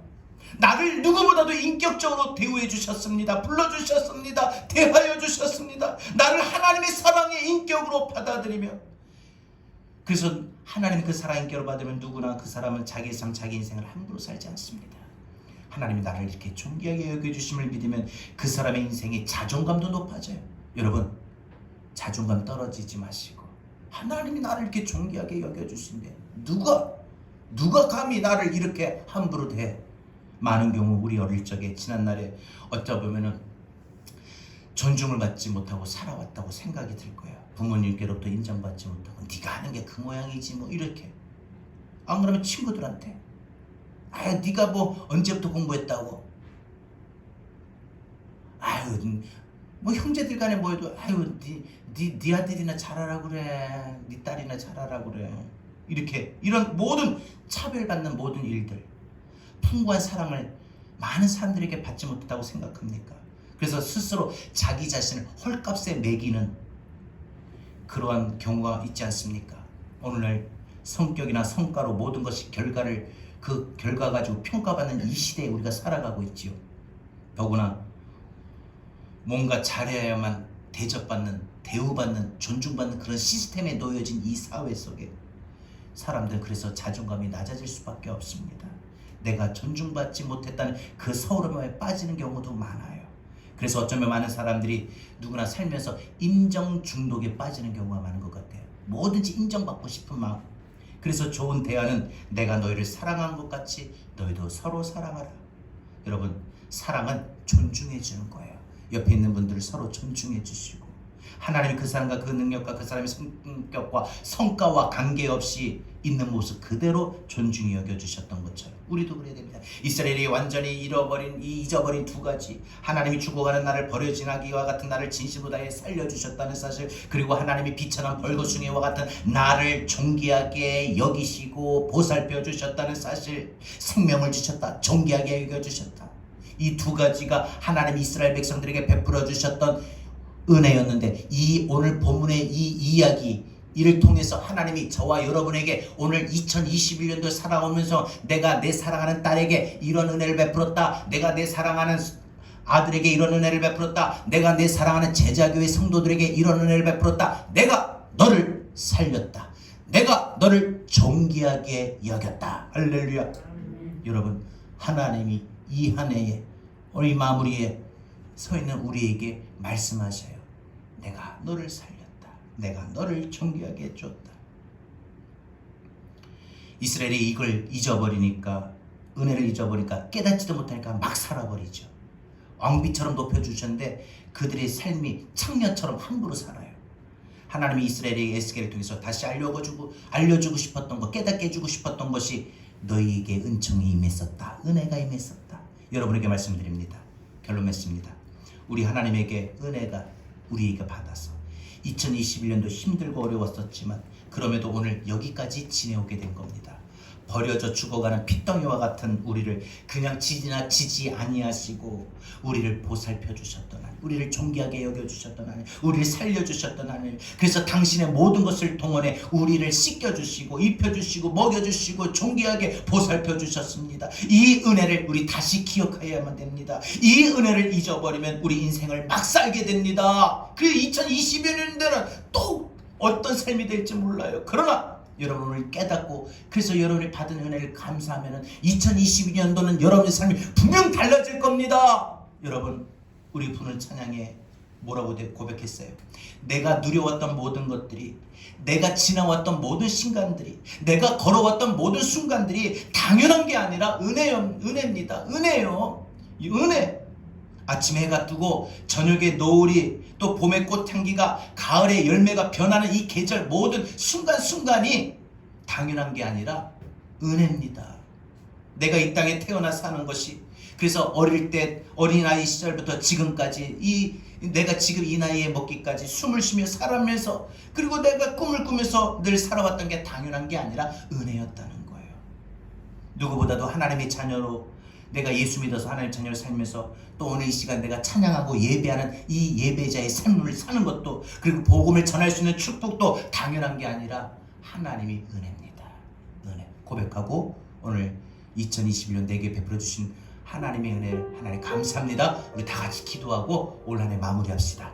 나를 누구보다도 인격적으로 대우해 주셨습니다. 불러주셨습니다. 대하여 주셨습니다. 나를 하나님의 사랑의 인격으로 받아들이며, 그래서 하나님 그 사랑의 인격을 받으면 누구나 그 사람은 자기의 삶, 자기 인생을 함부로 살지 않습니다. 하나님이 나를 이렇게 존귀하게 여겨주심을 믿으면 그 사람의 인생의 자존감도 높아져요. 여러분, 자존감 떨어지지 마시고, 하나님이 나를 이렇게 존귀하게 여겨주신데 누가 감히 나를 이렇게 함부로 대? 많은 경우 우리 어릴 적에 지난날에 어쩌보면은 존중을 받지 못하고 살아왔다고 생각이 들 거야. 부모님께로부터 인정받지 못하고 네가 하는 게 그 모양이지 뭐 이렇게. 안 그러면 친구들한테 아유 네가 뭐 언제부터 공부했다고, 아유 뭐 형제들 간에 뭐 해도 아유 네 아들이나 잘하라 그래, 네 딸이나 잘하라 그래, 이런 모든 차별받는 모든 일들, 풍부한 사랑을 많은 사람들에게 받지 못했다고 생각합니까? 그래서 스스로 자기 자신을 헐값에 매기는 그러한 경우가 있지 않습니까? 오늘날 성격이나 성과로 모든 것이 그 결과 가지고 평가받는 이 시대에 우리가 살아가고 있지요. 더구나 뭔가 잘해야만 대접받는, 대우받는, 존중받는 그런 시스템에 놓여진 이 사회 속에 사람들은 그래서 자존감이 낮아질 수밖에 없습니다. 내가 존중받지 못했다는 그 서러움에 빠지는 경우도 많아요. 그래서 어쩌면 많은 사람들이 누구나 살면서 인정 중독에 빠지는 경우가 많은 것 같아요. 뭐든지 인정받고 싶은 마음. 그래서 좋은 대화는 내가 너희를 사랑한 것 같이 너희도 서로 사랑하라. 여러분, 사랑은 존중해 주는 거예요. 옆에 있는 분들을 서로 존중해 주시고, 하나님이 그 사람과 그 능력과 그 사람의 성격과 성과와 관계없이 있는 모습 그대로 존중히 여겨주셨던 것처럼 우리도 그래야 됩니다. 이스라엘이 완전히 잊어버린 두 가지, 하나님이 죽어가는 나를 버려진 아기와 같은 나를 진심으로 다해 살려주셨다는 사실, 그리고 하나님이 비천한 벌거숭이와 같은 나를 존귀하게 여기시고 보살펴 주셨다는 사실, 생명을 주셨다, 존귀하게 여겨주셨다. 이 두 가지가 하나님이 이스라엘 백성들에게 베풀어 주셨던 은혜였는데, 이 오늘 본문의 이 이야기, 이를 통해서 하나님이 저와 여러분에게 오늘 2021년도 살아오면서 내가 내 사랑하는 딸에게 이런 은혜를 베풀었다, 내가 내 사랑하는 아들에게 이런 은혜를 베풀었다, 내가 내 사랑하는 제자교회 성도들에게 이런 은혜를 베풀었다, 내가 너를 살렸다, 내가 너를 존귀하게 여겼다. 할렐루야. 여러분, 하나님이 이 한 해에 우리 마무리에 서 있는 우리에게 말씀하셔요. 내가 너를 살렸다, 내가 너를 존귀하게 해줬다. 이스라엘이 이걸 잊어버리니까, 은혜를 잊어버리니까, 깨닫지도 못하니까 막 살아버리죠. 왕비처럼 높여주셨는데 그들의 삶이 창녀처럼 함부로 살아요. 하나님이 이스라엘의 에스겔을 통해서 다시 알려주고 싶었던 것, 깨닫게 해주고 싶었던 것이 너희에게 은총이 임했었다, 은혜가 임했었다. 여러분에게 말씀드립니다. 결론 맺습니다. 우리 하나님에게 은혜가 우리에게 받아서 2021년도 힘들고 어려웠었지만 그럼에도 오늘 여기까지 지내오게 된 겁니다. 버려져 죽어가는 핏덩이와 같은 우리를 그냥 지나치지 아니하시고 우리를 보살펴 주셨던 하나님, 우리를 존귀하게 여겨주셨던 하나님, 우리를 살려주셨던 하나님, 그래서 당신의 모든 것을 동원해 우리를 씻겨주시고 입혀주시고 먹여주시고 존귀하게 보살펴 주셨습니다. 이 은혜를 우리 다시 기억해야만 됩니다. 이 은혜를 잊어버리면 우리 인생을 막 살게 됩니다. 그 2021년도는 또 어떤 삶이 될지 몰라요. 그러나 여러분을 깨닫고, 그래서 여러분이 받은 은혜를 감사하면 2022년도는 여러분의 삶이 분명 달라질 겁니다. 여러분, 우리 부는 찬양에 뭐라고 고백했어요? 내가 누려왔던 모든 것들이, 내가 지나왔던 모든 순간들이, 내가 걸어왔던 모든 순간들이 당연한 게 아니라 은혜입니다. 은혜요. 이 은혜. 아침에 해가 뜨고 저녁에 노을이, 또 봄의 꽃향기가, 가을의 열매가 변하는 이 계절, 모든 순간순간이 당연한 게 아니라 은혜입니다. 내가 이 땅에 태어나 사는 것이, 그래서 어릴 때, 어린아이 시절부터 지금까지 내가 지금 이 나이에 먹기까지 숨을 쉬며 살아면서, 그리고 내가 꿈을 꾸면서 늘 살아왔던 게 당연한 게 아니라 은혜였다는 거예요. 누구보다도 하나님의 자녀로, 내가 예수 믿어서 하나님의 자녀를 살면서 또 오늘 이 시간 내가 찬양하고 예배하는 이 예배자의 삶을 사는 것도, 그리고 복음을 전할 수 있는 축복도 당연한 게 아니라 하나님이 은혜입니다. 은혜 고백하고 오늘 2021년 내게 베풀어 주신 하나님의 은혜를 하나님 감사합니다. 우리 다 같이 기도하고 올 한 해 마무리합시다.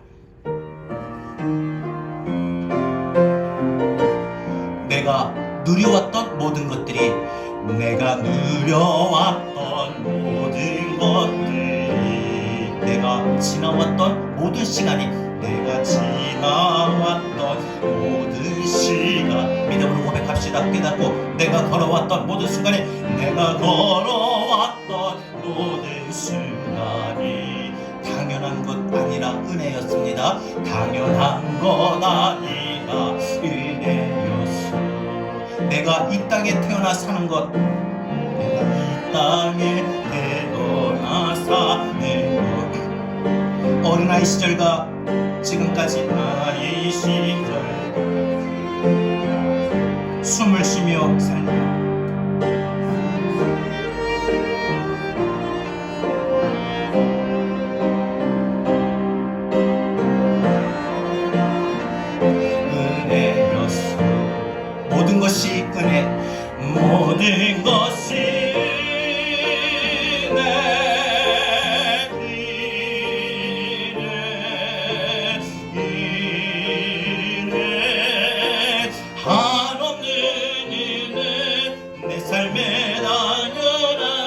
내가 누려왔던 모든 것들이, 내가 누려왔던 모든 것들이, 내가 지나왔던 모든 시간이, 내가 지나왔던 모든 시간, 믿음으로 고백합시다. 깨닫고, 내가 걸어왔던 모든 순간이, 내가 걸어왔던 모든 순간이 당연한 것 아니라 은혜였습니다. 당연한 것 아니라 은혜였어. 내가 이 땅에 태어나 사는 것, 내가 이 땅에 태어나 사는 것, 어린아이 시절과 지금까지 아이 시절 숨을 쉬며 살며, 은혜였어. 모든 것이 은혜, 모든 것이 한없는 은혜, 내 삶에 당연한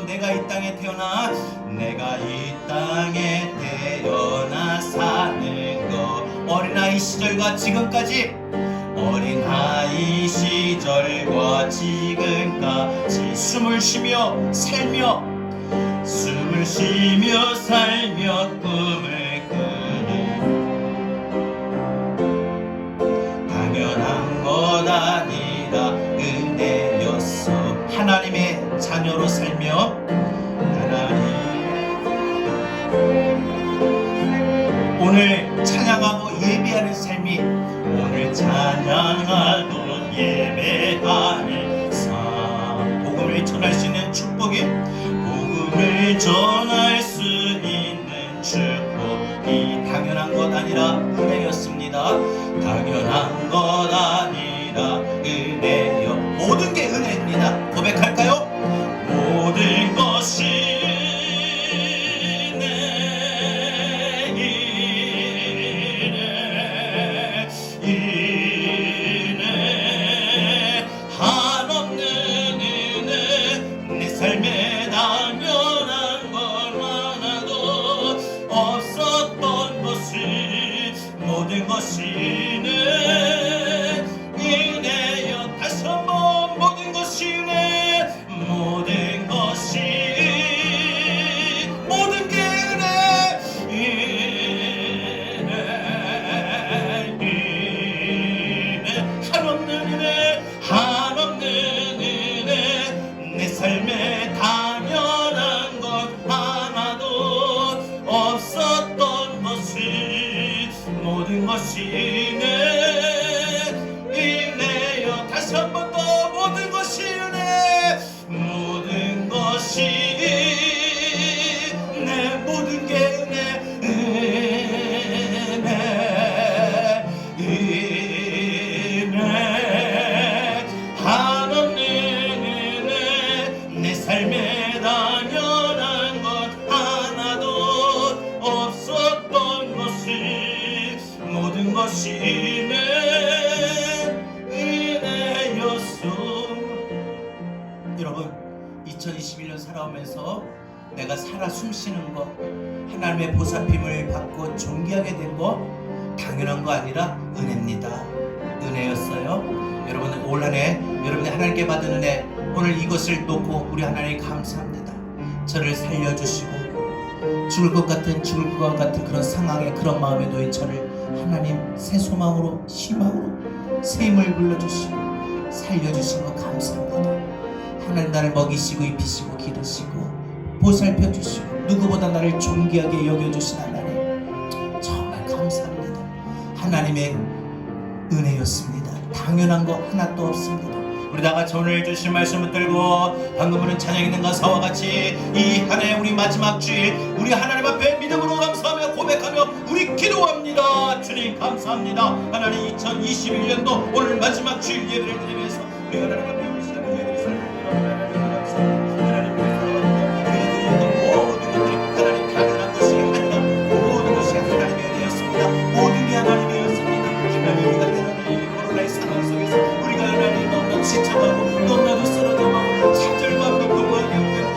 내가 이 땅에 태어나 사는 것, 어린아이 시절과 지금까지, 어린아이 시절과 지금까지 숨을 쉬며 살며 꿈을 꾸는 당연한 것 아니라 은혜였어. 하나님의 자녀로 살며 오늘 찬양하고 예배하는 삶이, 오늘 찬양하고 예배하는 삶, 복음을 전할 수 있는 축복이, 복음을 전할 수 있는 축복이 당연한 것 아니라 은혜였습니다. 당연한 것 아니라 은혜요. 모든 게 은혜입니다. 고백할까요? 모든 것이 모든 것이 은혜여. 다시 한번 모든 것이 은혜, 모든 것이 모든 게 은혜, 한없는 은혜, 한없는 은혜. 내 삶에 당연한 것 하나도 없었던 것이, 모든 것이 은혜여. 다시 한 번 더 모든 것이 은혜, 모든 것이 내 모든 게 은혜, 한없는 은혜. 내 삶에 당연한 것 하나도 없었던 것이, 모든 것이 은혜였소. 여러분, 2021년 살아오면서 내가 살아 숨쉬는 것, 하나님의 보살핌을 받고 존귀하게 된 것, 당연한 거 아니라 은혜입니다. 은혜였어요. 여러분, 올 한해 여러분이 하나님께 받은 은혜, 오늘 이것을 놓고 우리 하나님 감사합니다. 저를 살려주시고 죽을 것 같은 그런 상황에, 그런 마음에 놓인 저를 하나님 새 소망으로, 희망으로 새 힘을 불러주시고 살려주신 것 감사합니다. 하나님 나를 먹이시고 입히시고 기르시고 보살펴 주시고 누구보다 나를 존귀하게 여겨주신 하나님, 정말 감사합니다. 하나님의 은혜였습니다. 당연한 거 하나도 없습니다. 우리 다같이 오늘 주신 말씀을 들고 방금 부른 찬양 있는 가사와 같이 이 한 해 우리 마지막 주일, 우리 하나님 앞에 믿음으로 감사하며 고백하며 우리 기도합니다. 주님 감사합니다. 하나님 2021년도 오늘 마지막 주일 예배를 드리면서 우리 하나님 앞에 우리 시간을 예배를 드리면서 하나님 모든 것들이 하나님 당연한 것이 아니라 모든 것이 하나님의 은혜였습니다. 모든 게 하나님이었습니다. 하나님, 우리가 때로는 이 코로나의 상황 속에서 우리가 하나님 너무나 지쳐가고 너무나도 쓰러져가고 좌절과 고통과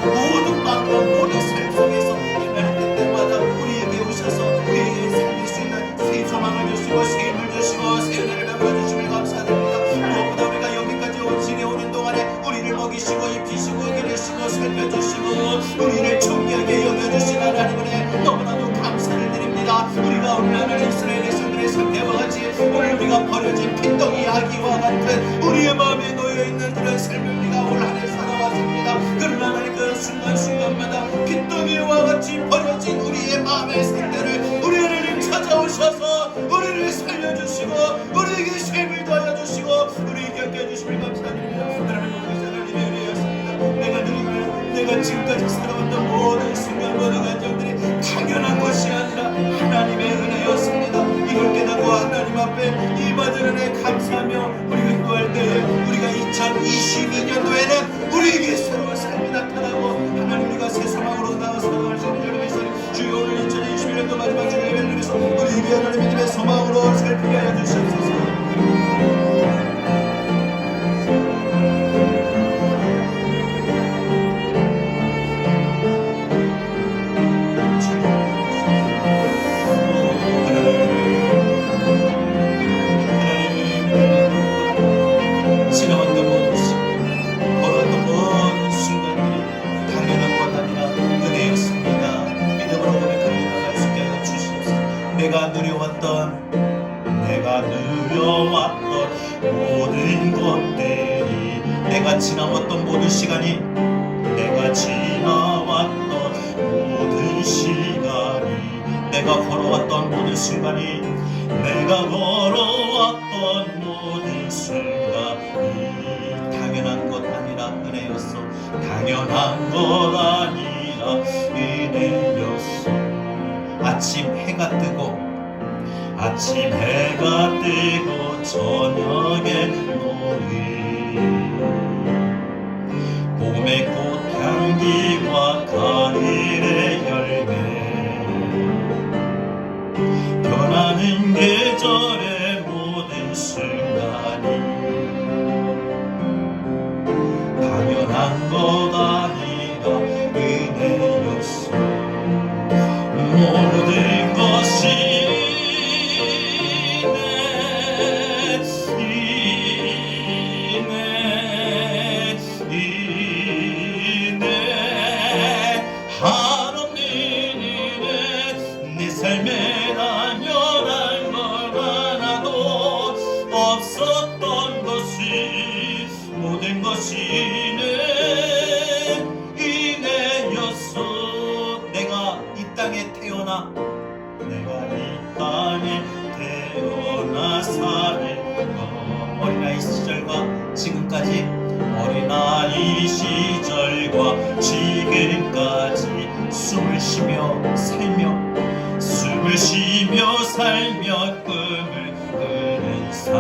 모든 마음과 모든 삶 속에서 하나님 때마다 우리에게 오셔서 우리에게 살릴 수 있는 새 소망을 주시고 새 힘을 주시고 새 은혜를 베풀어 주심을 감사드립니다. 무엇보다 우리가 여기까지 오시게 오는 동안에 우리를 먹이시고 입히시고 기르시고 살펴주시고 우리를 존귀하게 여겨주신 하나님 은혜 너무나도 감사를 드립니다. 우리가 오늘 하나님 이스라엘 백성들의 상태와 같이 오늘 우리가 버려진 핏덩이 아기와 같은 우리의 마음에 놓여있는 그런 삶을 우리가 올 한 해 살아왔습니다. 그러나 하나님 그 순간순간마다 핏덩이와 같이 버려진 우리의 마음의 상태를 우리 하나님 찾아오셔서 우리를 살려주시고 우리에게 쉼을 더하여주시고 우리에게 껴주심을 감사드립니다. 하나님의 은혜였습니다. 내가 지금까지 살아왔던 모든 순간 모든 감정들이 당연한 것이 아니라 하나님의 은혜였습니다. 이걸 깨닫고 하나님 앞에 이 받은 은혜 감사하며 우리가 기도할 때 우리가 2022년도에는 우리에게 새로운 삶이 나타나고 하나님 우리가 새 소망으로 나와서 나갈 수 있는 여러분의 삶, 주여 오늘 2021년도 마지막 주일 예배를 드리면서 우리에게 하나님 믿음의 소망으로 살피게 하여 주시옵소서. 주가니 내가 걸어왔던 모든 순간이 당연한 것 아니라 은혜였어. 당연한 것 아니라 은혜였어. 아침 해가 뜨고 저녁에 노을 봄의 꽃향기와 가을의 열매 변하는 계절의 모든 순간이 당연한 것 아니라 은혜였어. 모든 것이 모든 것이 은혜였어. 내가 이 땅에 태어나 사는 것 어린아이 시절과 지금까지 숨을 쉬며 살며 꿈을 꾸는 삶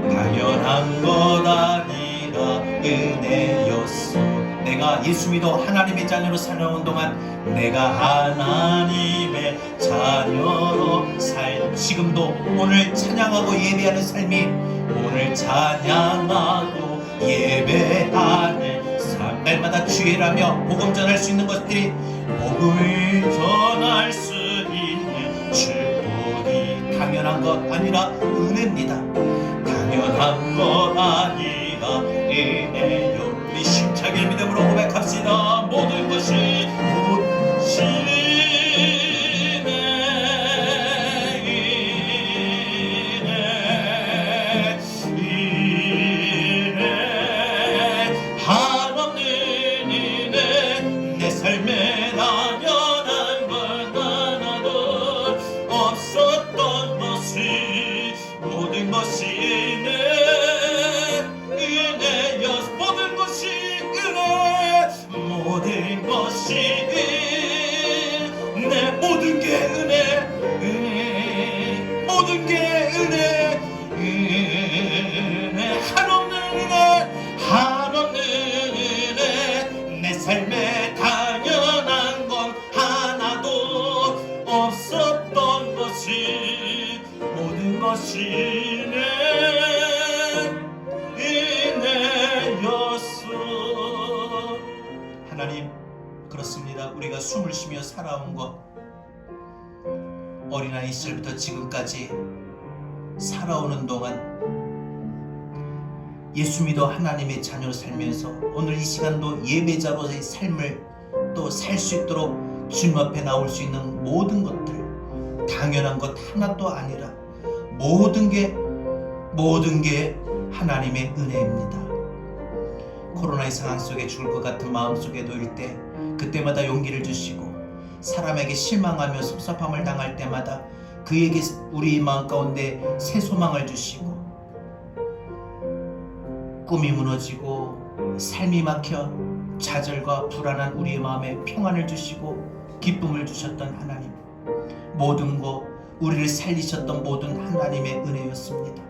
당연한 것 아니라 은혜였어. 내가 예수 믿어 하나님의 자녀로 살아온 동안 내가 하나님의 자녀로 지금도 오늘 찬양하고 예배하는 삶이 오늘 찬양하고 예배하는 삶 날마다 주일하며 복음 전할 수 있는 것들이 복음을 전할 수 있는 축복이 당연한 것 아니라 은혜입니다. 당연한 것 아니라 은혜요. 우리 힘차게 믿음으로 고백합시다. 모든 것이 한없는 은혜 내 삶에 당연한 것 하나도 없었던 것이 모든 것이 은혜였어. 모든 것이 은혜 모든 것이 은혜 모든 게 은혜 모든 게 은혜 한없는 은혜 내 삶에 당연한 건 하나도 없었던 것이 모든 것이 은혜였어. 하나님 그렇습니다. 우리가 숨을 쉬며 살아온 것 어린아이 시절부터 지금까지 살아오는 동안 예수 믿어 하나님의 자녀로 살면서 오늘 이 시간도 예배자로의 삶을 또 살 수 있도록 주님 앞에 나올 수 있는 모든 것들 당연한 것 하나도 아니라 모든 게 하나님의 은혜입니다. 코로나의 상황 속에 죽을 것 같은 마음 속에 놓일 때 그때마다 용기를 주시고 사람에게 실망하며 섭섭함을 당할 때마다 그에게 우리 마음 가운데 새 소망을 주시고 꿈이 무너지고 삶이 막혀 좌절과 불안한 우리의 마음에 평안을 주시고 기쁨을 주셨던 하나님 모든 것 우리를 살리셨던 모든 하나님의 은혜였습니다.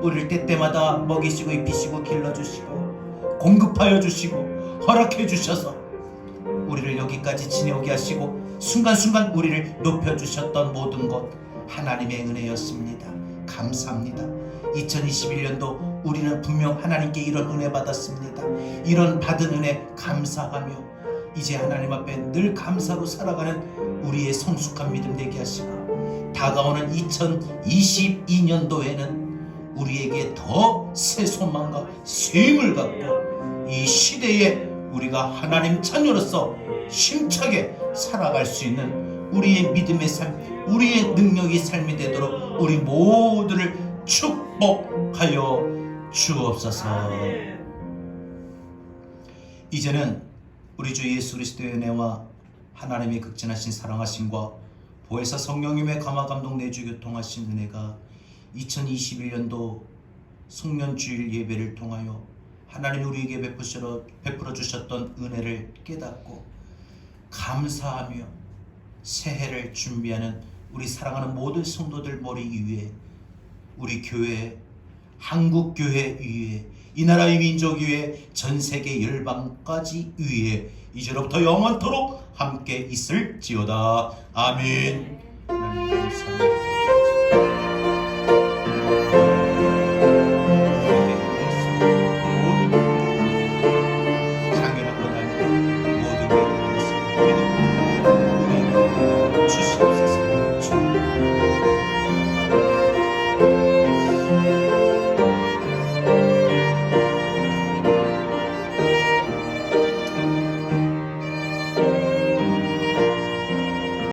우리를 때때마다 먹이시고 입히시고 길러주시고 공급하여 주시고 허락해 주셔서 우리를 여기까지 지내오게 하시고 순간순간 우리를 높여주셨던 모든 것 하나님의 은혜였습니다. 감사합니다. 2021년도 우리는 분명 하나님께 이런 은혜 받았습니다. 이런 받은 은혜 감사하며 이제 하나님 앞에 늘 감사로 살아가는 우리의 성숙한 믿음 되게 하시고 다가오는 2022년도에는 우리에게 더 새 소망과 새 힘을 갖고 이 시대에 우리가 하나님 자녀로서 힘차게 살아갈 수 있는 우리의 믿음의 삶, 우리의 능력의 삶이 되도록 우리 모두를 축복하여 주옵소서. 이제는 우리 주 예수 그리스도의 은혜와 하나님의 극진하신 사랑하심과 보혜사 성령님의 감화 감동 내주 교통하신 은혜가 2021년도 송년주일 예배를 통하여 하나님 우리에게 베풀어 주셨던 은혜를 깨닫고 감사하며 새해를 준비하는 우리 사랑하는 모든 성도들 머리 위에, 우리 교회, 한국교회 위에, 이 나라의 민족 위에, 전세계 열방까지 위에 이제로부터 영원토록 함께 있을지어다. 아멘. 하나님 감사합니다. 주시옵소서.